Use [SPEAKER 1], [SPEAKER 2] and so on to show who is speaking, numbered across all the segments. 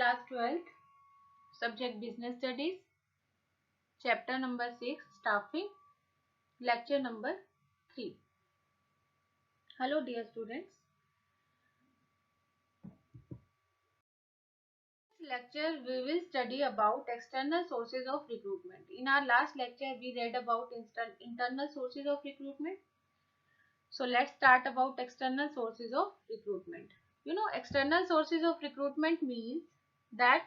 [SPEAKER 1] Class 12th, Subject Business Studies, Chapter number 6, Staffing, Lecture number 3. Hello dear students. In this lecture we will study about external sources of recruitment. In our last lecture we read about internal sources of recruitment. So let's start about external sources of recruitment. External sources of recruitment means that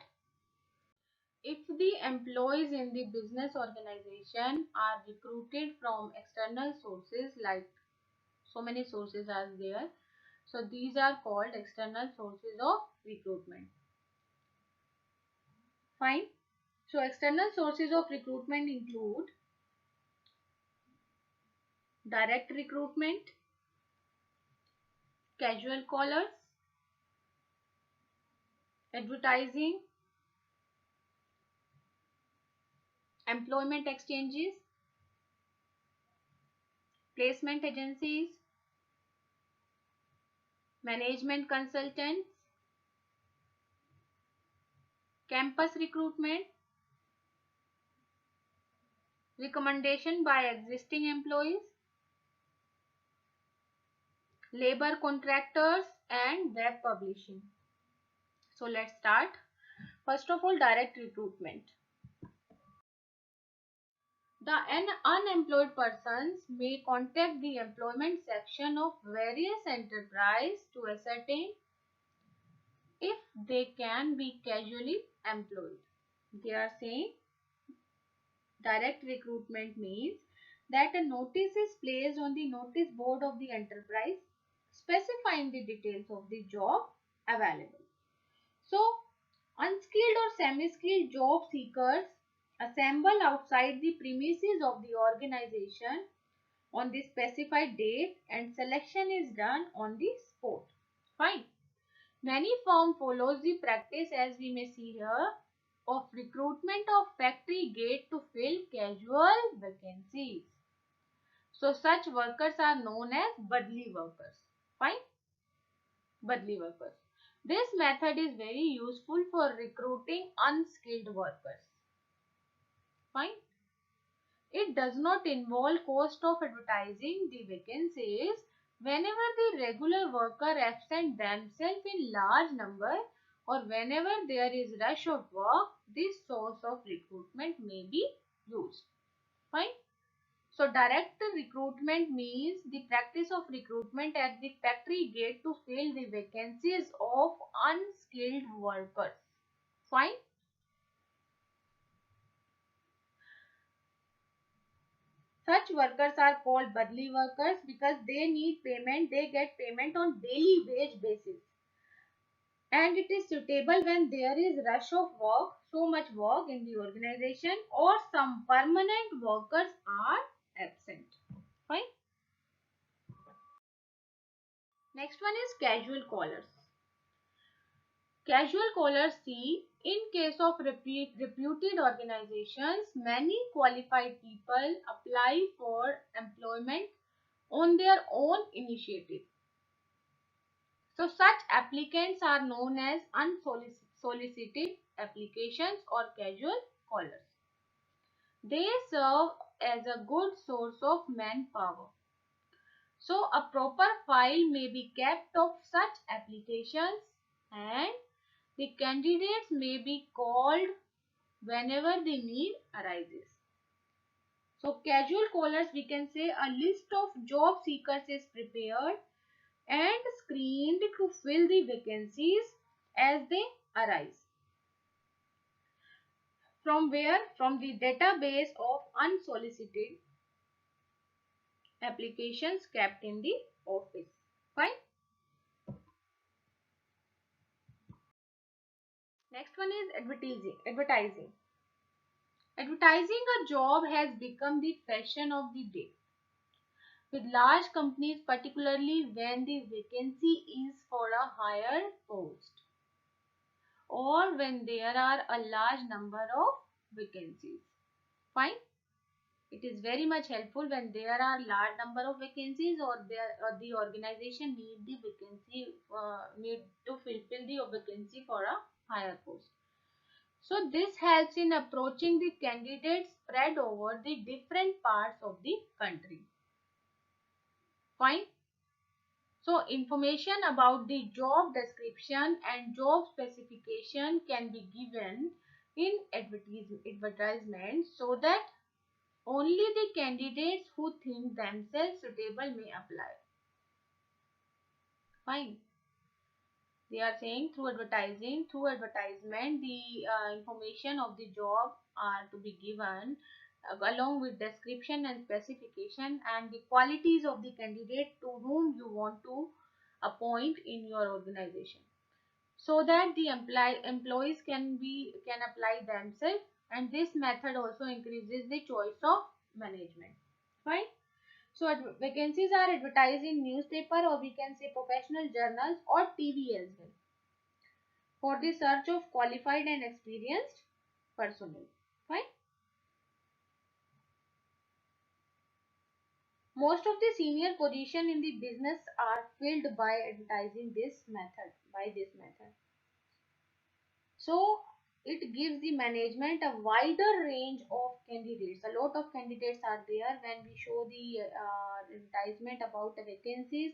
[SPEAKER 1] if the employees in the business organization are recruited from external sources, like so many sources are there, so these are called external sources of recruitment. Fine. So external sources of recruitment include direct recruitment, casual callers, advertising, employment exchanges, placement agencies, management consultants, campus recruitment, recommendation by existing employees, labor contractors, and web publishing. So let's start. First of all, direct recruitment. The unemployed persons may contact the employment section of various enterprises to ascertain if they can be casually employed. They are saying direct recruitment means that a notice is placed on the notice board of the enterprise specifying the details of the job available. So, unskilled or semi-skilled job seekers assemble outside the premises of the organization on the specified date and selection is done on the spot. Fine. Many firms follows the practice, as we may see here, of recruitment of factory gate to fill casual vacancies. So such workers are known as badli workers. Fine. Badli workers. This method is very useful for recruiting unskilled workers. Fine. It does not involve cost of advertising the vacancies. Whenever the regular worker absent themselves in large number or whenever there is rush of work, this source of recruitment may be used. Fine. So direct recruitment means the practice of recruitment at the factory gate to fill the vacancies of unskilled workers. Fine. Such workers are called badli workers because they need payment. They get payment on daily wage basis. And it is suitable when there is rush of work, so much work in the organization, or some permanent workers are absent. Fine. Next one is casual callers. Casual callers see, in case of reputed organizations, many qualified people apply for employment on their own initiative. So such applicants are known as unsolicited applications or casual callers. They serve as a good source of manpower. So a proper file may be kept of such applications and the candidates may be called whenever the need arises. So casual callers, we can say a list of job seekers is prepared and screened to fill the vacancies as they arise. From where? From the database of unsolicited applications kept in the office. Fine. Next one is advertising. Advertising a job has become the fashion of the day, with large companies, particularly when the vacancy is for a higher post or when there are a large number of vacancies. Fine. It is very much helpful when there are large number of vacancies or the organization need to fulfill the vacancy for a higher post. So this helps in approaching the candidates spread over the different parts of the country. Fine. So information about the job description and job specification can be given in advertisement so that only the candidates who think themselves suitable may apply. Fine. They are saying through advertisement, the information of the job are to be given along with description and specification and the qualities of the candidate to whom you want to appoint in your organization, so that the employees can apply themselves, and this method also increases the choice of management. Fine. So vacancies are advertised in newspaper, or we can say professional journals or TV as well, for the search of qualified and experienced personnel. Fine. Most of the senior position in the business are filled by advertising this method. So it gives the management a wider range of candidates. A lot of candidates are there when we show the advertisement about the vacancies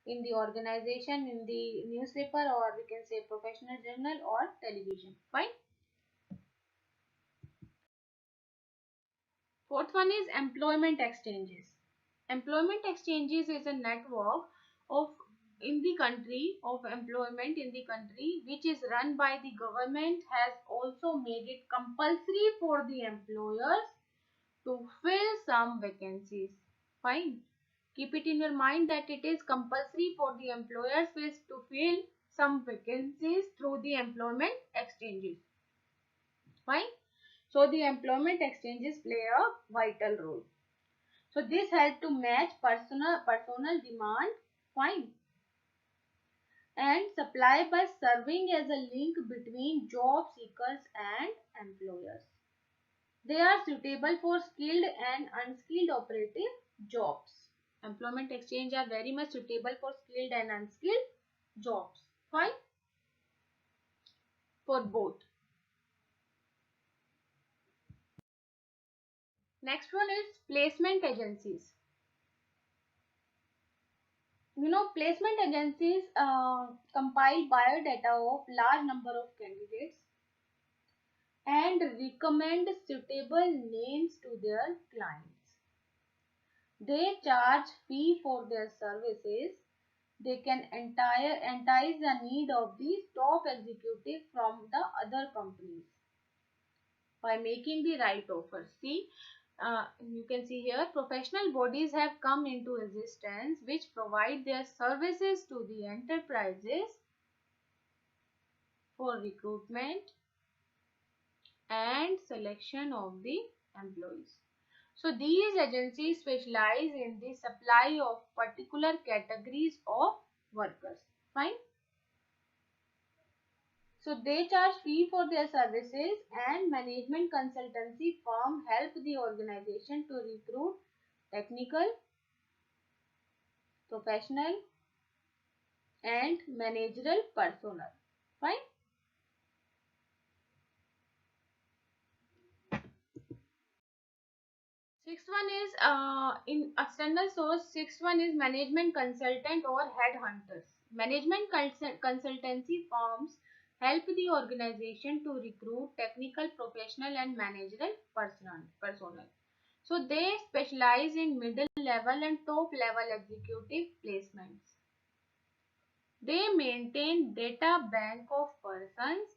[SPEAKER 1] in the organization, in the newspaper, or we can say professional journal or television. Fine. Fourth one is employment exchanges. Employment exchanges is a network of in the country of employment in the country which is run by the government, has also made it compulsory for the employers to fill some vacancies. Fine. Keep it in your mind that it is compulsory for the employers to fill some vacancies through the employment exchanges. Fine. So the employment exchanges play a vital role. So this helps to match personal demand, fine, and supply by serving as a link between job seekers and employers. They are suitable for skilled and unskilled operative jobs. Employment exchange are very much suitable for skilled and unskilled jobs. Fine, for both. Next one is placement agencies. Placement agencies compile biodata of large number of candidates and recommend suitable names to their clients. They charge fee for their services. They can entice the need of the top executive from the other companies by making the right offer. See, you can see here professional bodies have come into existence which provide their services to the enterprises for recruitment and selection of the employees. So these agencies specialize in the supply of particular categories of workers. Fine. So they charge fee for their services, and management consultancy firm help the organization to recruit technical, professional and managerial personnel. Fine. Sixth one is in external source. Sixth one is management consultant or headhunters. Management consultancy firms help the organization to recruit technical, professional and managerial personnel. So they specialize in middle level and top level executive placements. They maintain data bank of persons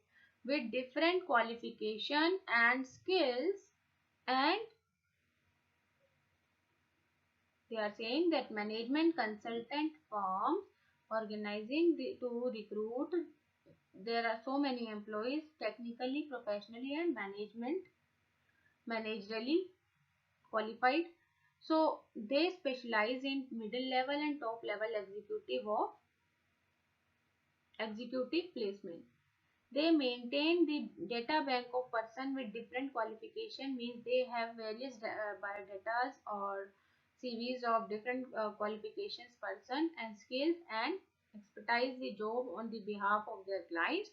[SPEAKER 1] with different qualification and skills, and they are saying that management consultant firms organizing to recruit, there are so many employees technically, professionally and managerially qualified. So they specialize in middle level and top level executive placement. They maintain the data bank of person with different qualification, means they have various biodatas or CVs of different qualifications person and skills, and expertise the job on the behalf of their clients.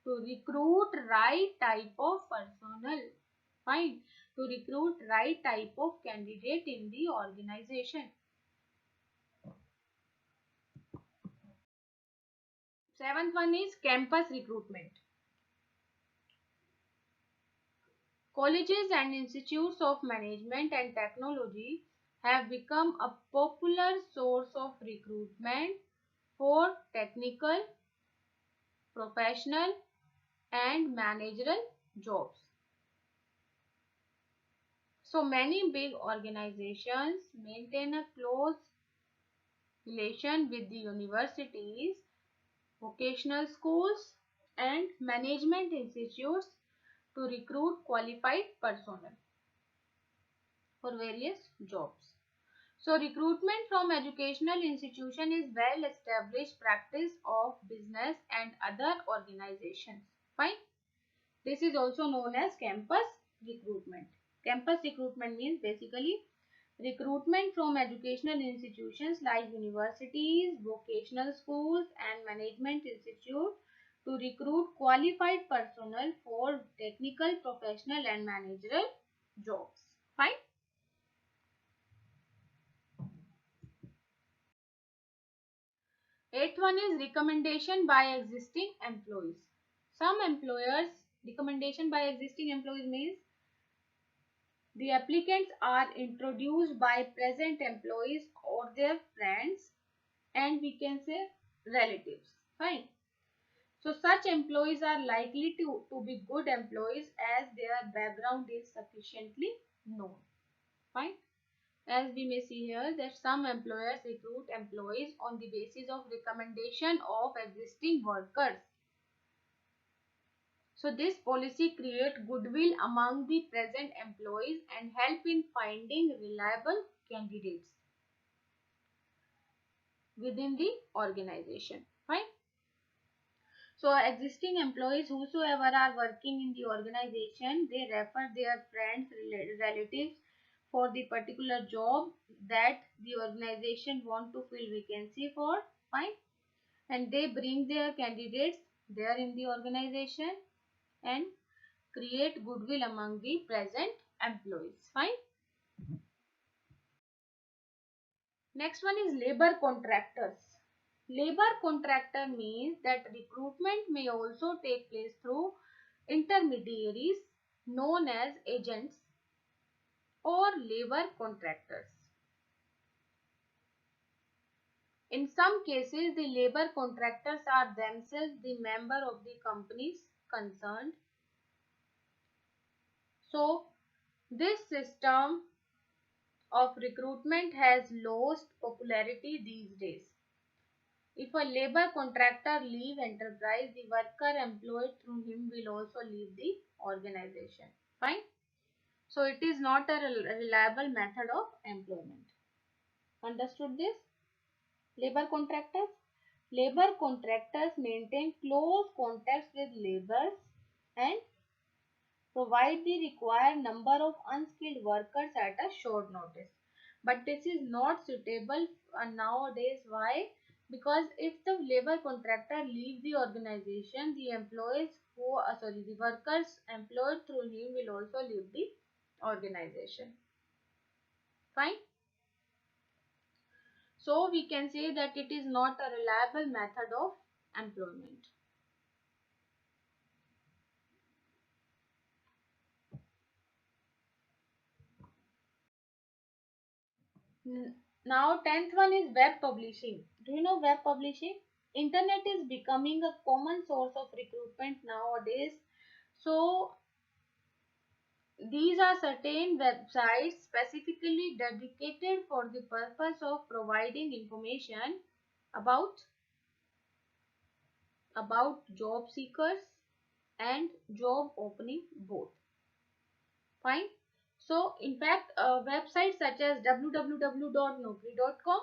[SPEAKER 1] To recruit right type of personnel. Fine. To recruit right type of candidate in the organization. Seventh one is campus recruitment. Colleges and institutes of management and technology have become a popular source of recruitment for technical, professional, and managerial jobs. So many big organizations maintain a close relation with the universities, vocational schools, and management institutes to recruit qualified personnel for various jobs. So recruitment from educational institution is well established practice of business and other organizations. Fine. This is also known as campus recruitment. Campus recruitment means basically recruitment from educational institutions like universities, vocational schools and management institutes to recruit qualified personnel for technical, professional and managerial jobs. Fine. Eighth one is recommendation by existing employees. Some employers recommendation by existing employees means the applicants are introduced by present employees or their friends and we can say relatives. Fine. So such employees are likely to be good employees as their background is sufficiently known. Fine. As we may see here that some employers recruit employees on the basis of recommendation of existing workers. So this policy creates goodwill among the present employees and help in finding reliable candidates within the organization. Fine. So existing employees whosoever are working in the organization, they refer their friends, relatives for the particular job that the organization want to fill vacancy for. Fine. And they bring their candidates there in the organization and create goodwill among the present employees. Fine. Next one is labor contractors. Labor contractor means that recruitment may also take place through intermediaries known as agents or labor contractors. In some cases, the labor contractors are themselves the member of the companies concerned. So, this system of recruitment has lost popularity these days. If a labor contractor leave enterprise, the worker employed through him will also leave the organization. Fine. So it is not a reliable method of employment. Understood this? Labor contractors. Labor contractors maintain close contacts with laborers and provide the required number of unskilled workers at a short notice. But this is not suitable nowadays. Why? Because if the labor contractor leaves the organization, the employees the workers employed through him will also leave the organization. Fine. So we can say that it is not a reliable method of employment. Now 10th one is web publishing. Do you know web publishing? Internet is becoming a common source of recruitment nowadays. So these are certain websites specifically dedicated for the purpose of providing information about job seekers and job opening both. Fine. So in fact websites such as www.naukri.com,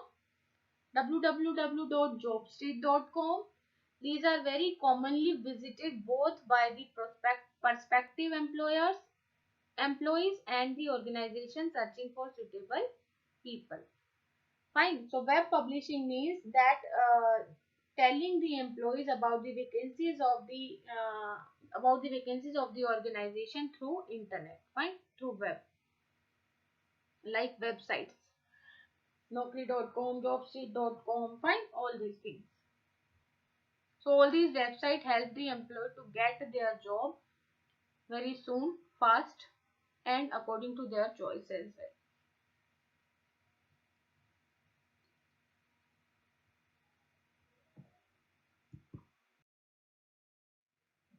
[SPEAKER 1] www.jobstreet.com, these are very commonly visited both by the prospective employees and the organization searching for suitable people. Fine. So web publishing means that telling the employees about the vacancies of the organization through internet, fine, through web, like websites, Naukri.com, Jobstreet.com, fine, all these things. So all these websites help the employee to get their job very soon, fast, and according to their choice as well.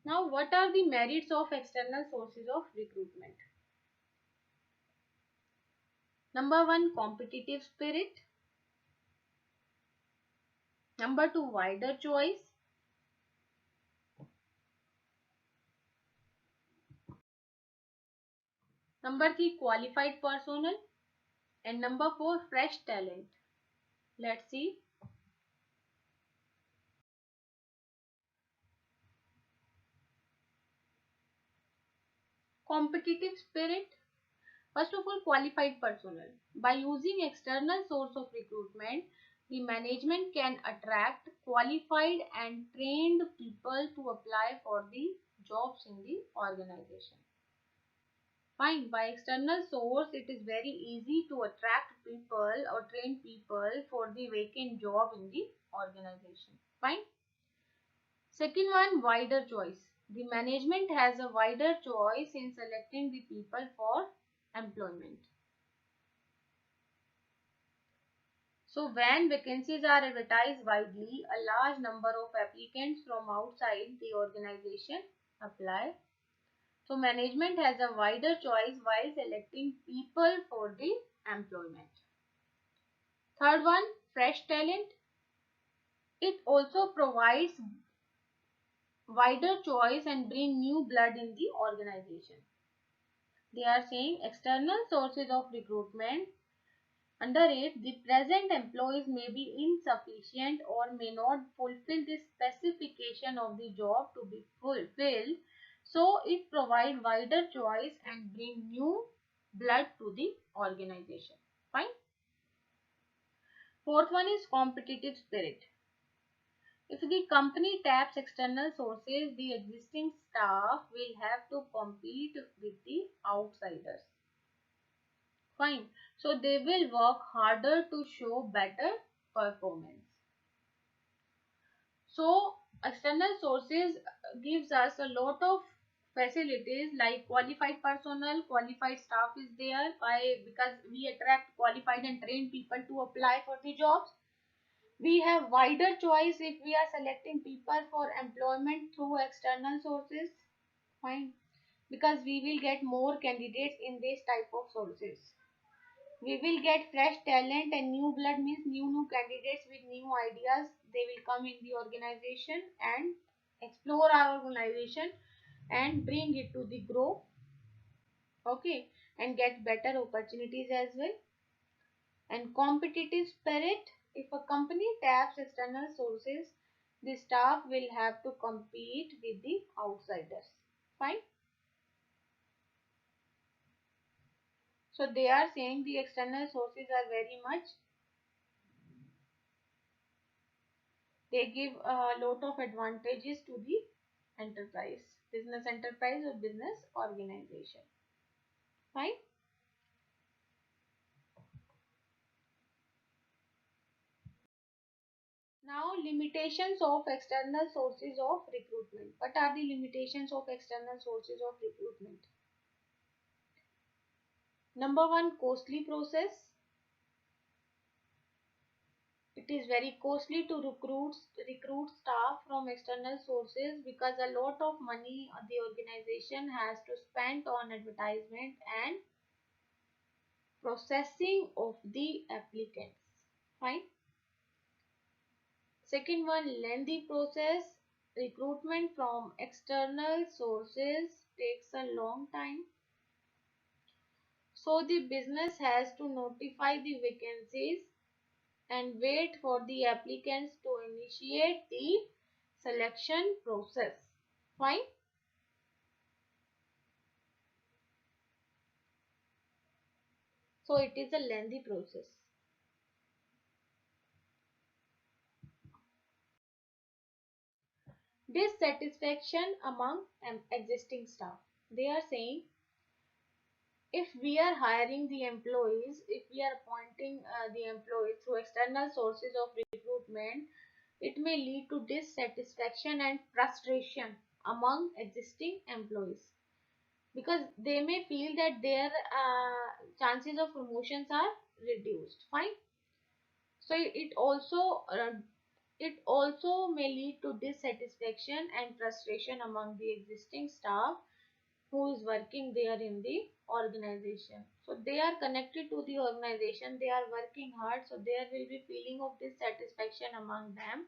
[SPEAKER 1] Now, what are the merits of external sources of recruitment? Number one, competitive spirit. Number two, wider choice. Number three, qualified personnel. And number four, fresh talent. Let's see. Competitive spirit. First of all, qualified personnel. By using external source of recruitment, the management can attract qualified and trained people to apply for the jobs in the organization. Fine. By external source, it is very easy to attract people or train people for the vacant job in the organization. Fine. Second one, wider choice. The management has a wider choice in selecting the people for employment. So when vacancies are advertised widely, a large number of applicants from outside the organization apply. So management has a wider choice while selecting people for the employment. Third one, fresh talent. It also provides wider choice and bring new blood in the organization. They are saying external sources of recruitment. Under it, the present employees may be insufficient or may not fulfill the specification of the job to be fulfilled. So it provides wider choice and bring new blood to the organization. Fine. Fourth one is competitive spirit. If the company taps external sources, the existing staff will have to compete with the outsiders. Fine. So they will work harder to show better performance. So external sources gives us a lot of facilities like qualified personnel, qualified staff is there because we attract qualified and trained people to apply for the jobs. We have wider choice if we are selecting people for employment through external sources. Fine. Because we will get more candidates in this type of sources. We will get fresh talent, and new blood means new candidates with new ideas. They will come in the organization and explore our organization and bring it to the grow. Okay. And get better opportunities as well. And competitive spirit. If a company taps external sources, the staff will have to compete with the outsiders. Fine. So they are saying the external sources are very much, they give a lot of advantages to the enterprise, business enterprise or business organization. Fine. Now, limitations of external sources of recruitment. What are the limitations of external sources of recruitment? Number one, costly process. It is very costly to recruit staff from external sources because a lot of money the organization has to spend on advertisement and processing of the applicants. Fine. Second one, lengthy process. Recruitment from external sources takes a long time. So the business has to notify the vacancies and wait for the applicants to initiate the selection process. Fine. So it is a lengthy process. Dissatisfaction among existing staff. They are saying if we are hiring the employees, if we are appointing the employees through external sources of recruitment, it may lead to dissatisfaction and frustration among existing employees because they may feel that their chances of promotions are reduced. Fine. So it also may lead to dissatisfaction and frustration among the existing staff who is working there in the organization. So they are connected to the organization, they are working hard, so there will be feeling of dissatisfaction among them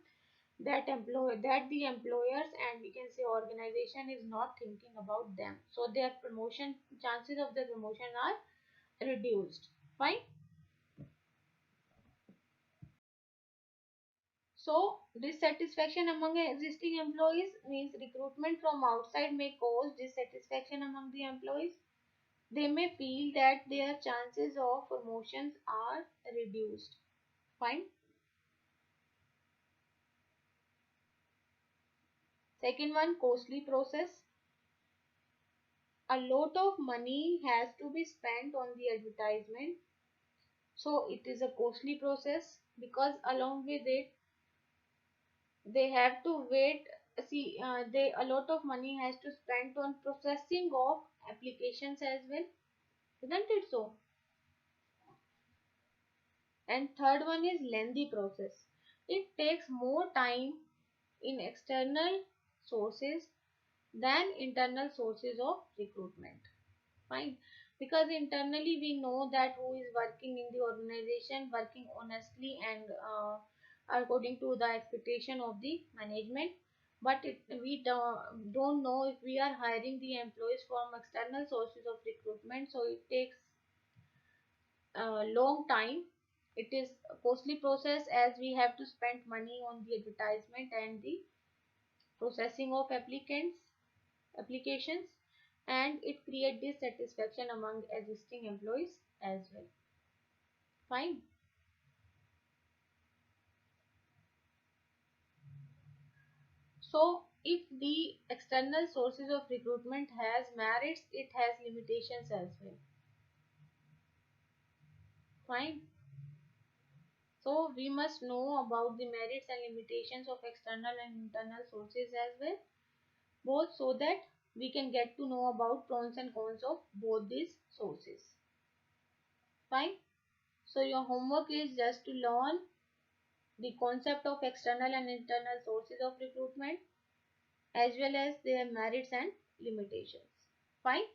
[SPEAKER 1] that the employers and we can say organization is not thinking about them, so their promotion chances of their promotion are reduced. Fine. So dissatisfaction among existing employees means recruitment from outside may cause dissatisfaction among the employees. They may feel that their chances of promotions are reduced. Fine. Second one, costly process. A lot of money has to be spent on the advertisement. So it is a costly process because along with it, they have to wait. See, they a lot of money has to spend on processing of applications as well. Isn't it so? And third one is lengthy process. It takes more time in external sources than internal sources of recruitment. Fine. Because internally we know that who is working in the organization, working honestly and according to the expectation of the management. But we don't know if we are hiring the employees from external sources of recruitment. So it takes a long time. It is a costly process as we have to spend money on the advertisement and the processing of applications, and it creates dissatisfaction among existing employees as well. Fine. So if the external sources of recruitment has merits, it has limitations as well. Fine. So we must know about the merits and limitations of external and internal sources as well, both so that we can get to know about pros and cons of both these sources. Fine. So your homework is just to learn the concept of external and internal sources of recruitment as well as their merits and limitations. Fine.